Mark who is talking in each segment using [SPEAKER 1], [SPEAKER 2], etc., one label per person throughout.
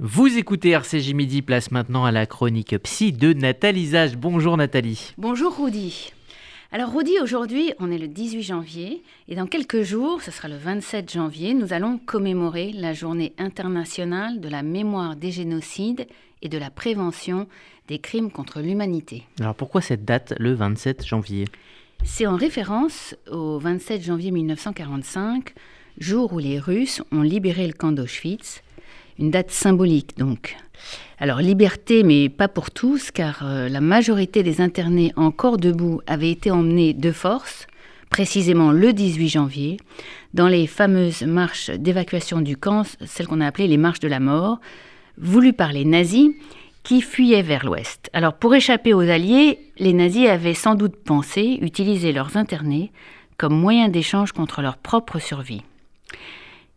[SPEAKER 1] Vous écoutez RCJ Midi, place maintenant à la chronique psy de Nathalie Zage. Bonjour Nathalie.
[SPEAKER 2] Bonjour Rudy. Alors Rudy, aujourd'hui on est le 18 janvier et dans quelques jours, ce sera le 27 janvier, nous allons commémorer la journée internationale de la mémoire des génocides et de la prévention des crimes contre l'humanité.
[SPEAKER 1] Alors pourquoi cette date, le 27 janvier ?
[SPEAKER 2] C'est en référence au 27 janvier 1945, jour où les Russes ont libéré le camp d'Auschwitz. Une date symbolique donc. Alors liberté, mais pas pour tous, car la majorité des internés encore debout avaient été emmenés de force, précisément le 18 janvier, dans les fameuses marches d'évacuation du camp, celles qu'on a appelées les marches de la mort, voulues par les nazis qui fuyaient vers l'ouest. Alors pour échapper aux Alliés, les nazis avaient sans doute pensé utiliser leurs internés comme moyen d'échange contre leur propre survie.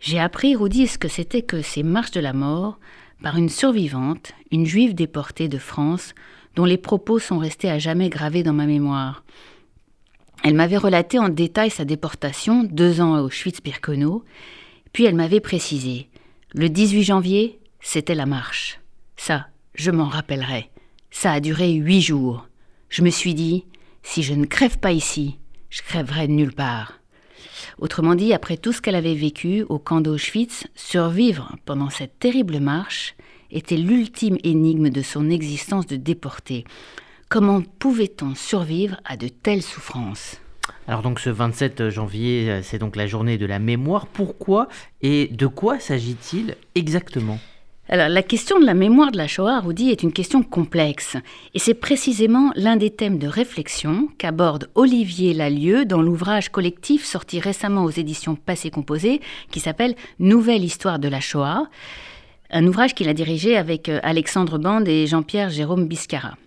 [SPEAKER 2] J'ai appris, Rudy, ce que c'était que ces marches de la mort par une survivante, une juive déportée de France, dont les propos sont restés à jamais gravés dans ma mémoire. Elle m'avait relaté en détail sa déportation, 2 ans à Auschwitz-Birkenau, puis elle m'avait précisé. Le 18 janvier, c'était la marche. Ça, je m'en rappellerai. Ça a duré 8 jours. Je me suis dit, si je ne crève pas ici, je crèverai nulle part. Autrement dit, après tout ce qu'elle avait vécu au camp d'Auschwitz, survivre pendant cette terrible marche était l'ultime énigme de son existence de déportée. Comment pouvait-on survivre à de telles souffrances ?
[SPEAKER 1] Alors donc ce 27 janvier, c'est donc la journée de la mémoire. Pourquoi et de quoi s'agit-il exactement ?
[SPEAKER 2] Alors, la question de la mémoire de la Shoah, Rudy, est une question complexe. Et c'est précisément l'un des thèmes de réflexion qu'aborde Olivier Lalieu dans l'ouvrage collectif sorti récemment aux éditions Passé Composé, qui s'appelle « Nouvelle histoire de la Shoah », un ouvrage qu'il a dirigé avec Alexandre Bande et Jean-Pierre Jérôme Biscara.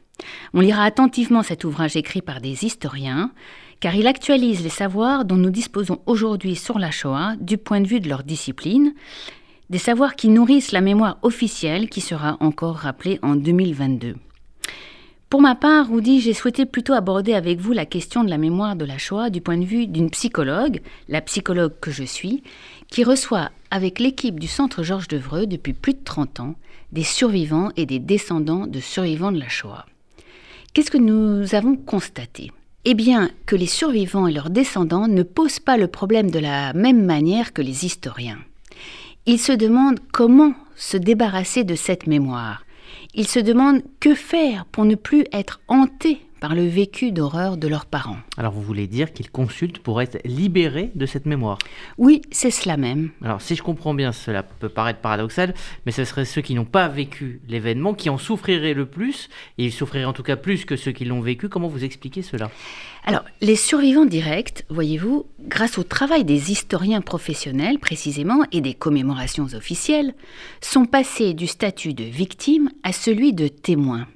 [SPEAKER 2] On lira attentivement cet ouvrage écrit par des historiens, car il actualise les savoirs dont nous disposons aujourd'hui sur la Shoah du point de vue de leur discipline, des savoirs qui nourrissent la mémoire officielle qui sera encore rappelée en 2022. Pour ma part, Rudy, j'ai souhaité plutôt aborder avec vous la question de la mémoire de la Shoah du point de vue d'une psychologue, la psychologue que je suis, qui reçoit avec l'équipe du Centre Georges Devreux depuis plus de 30 ans des survivants et des descendants de survivants de la Shoah. Qu'est-ce que nous avons constaté ? Eh bien, que les survivants et leurs descendants ne posent pas le problème de la même manière que les historiens. Ils se demandent comment se débarrasser de cette mémoire. Ils se demandent que faire pour ne plus être hantés par le vécu d'horreur de leurs parents.
[SPEAKER 1] Alors vous voulez dire qu'ils consultent pour être libérés de cette mémoire ?
[SPEAKER 2] Oui, c'est cela même.
[SPEAKER 1] Alors si je comprends bien, cela peut paraître paradoxal, mais ce seraient ceux qui n'ont pas vécu l'événement qui en souffriraient le plus, et ils souffriraient en tout cas plus que ceux qui l'ont vécu. Comment vous expliquez cela ?
[SPEAKER 2] Alors, les survivants directs, voyez-vous, grâce au travail des historiens professionnels précisément et des commémorations officielles, sont passés du statut de victime à celui de témoin.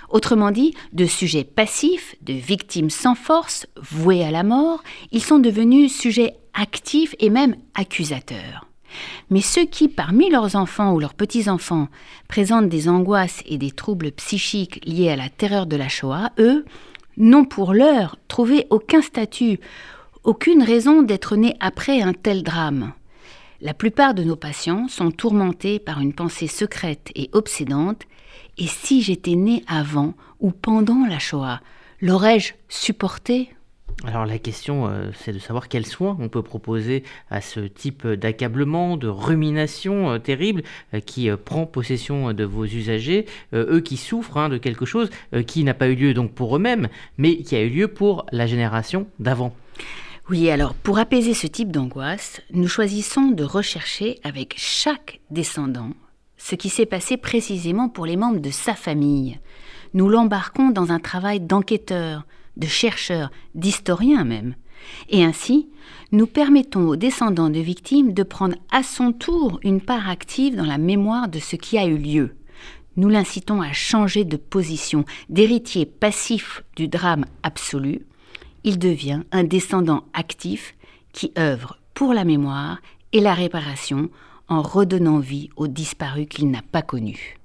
[SPEAKER 2] Autrement dit, de sujets passifs, de victimes sans force, voués à la mort, ils sont devenus sujets actifs et même accusateurs. Mais ceux qui, parmi leurs enfants ou leurs petits-enfants, présentent des angoisses et des troubles psychiques liés à la terreur de la Shoah, eux, n'ont pour l'heure trouvé aucun statut, aucune raison d'être nés après un tel drame. La plupart de nos patients sont tourmentés par une pensée secrète et obsédante. Et si j'étais né avant ou pendant la Shoah, l'aurais-je supporté ?
[SPEAKER 1] Alors la question, c'est de savoir quels soins on peut proposer à ce type d'accablement, de rumination terrible qui prend possession de vos usagers, eux qui souffrent de quelque chose qui n'a pas eu lieu donc pour eux-mêmes, mais qui a eu lieu pour la génération d'avant.
[SPEAKER 2] Oui, alors pour apaiser ce type d'angoisse, nous choisissons de rechercher avec chaque descendant ce qui s'est passé précisément pour les membres de sa famille. Nous l'embarquons dans un travail d'enquêteur, de chercheur, d'historien même. Et ainsi, nous permettons aux descendants de victimes de prendre à son tour une part active dans la mémoire de ce qui a eu lieu. Nous l'incitons à changer de position, d'héritier passif du drame absolu. Il devient un descendant actif qui œuvre pour la mémoire et la réparation en redonnant vie aux disparus qu'il n'a pas connus.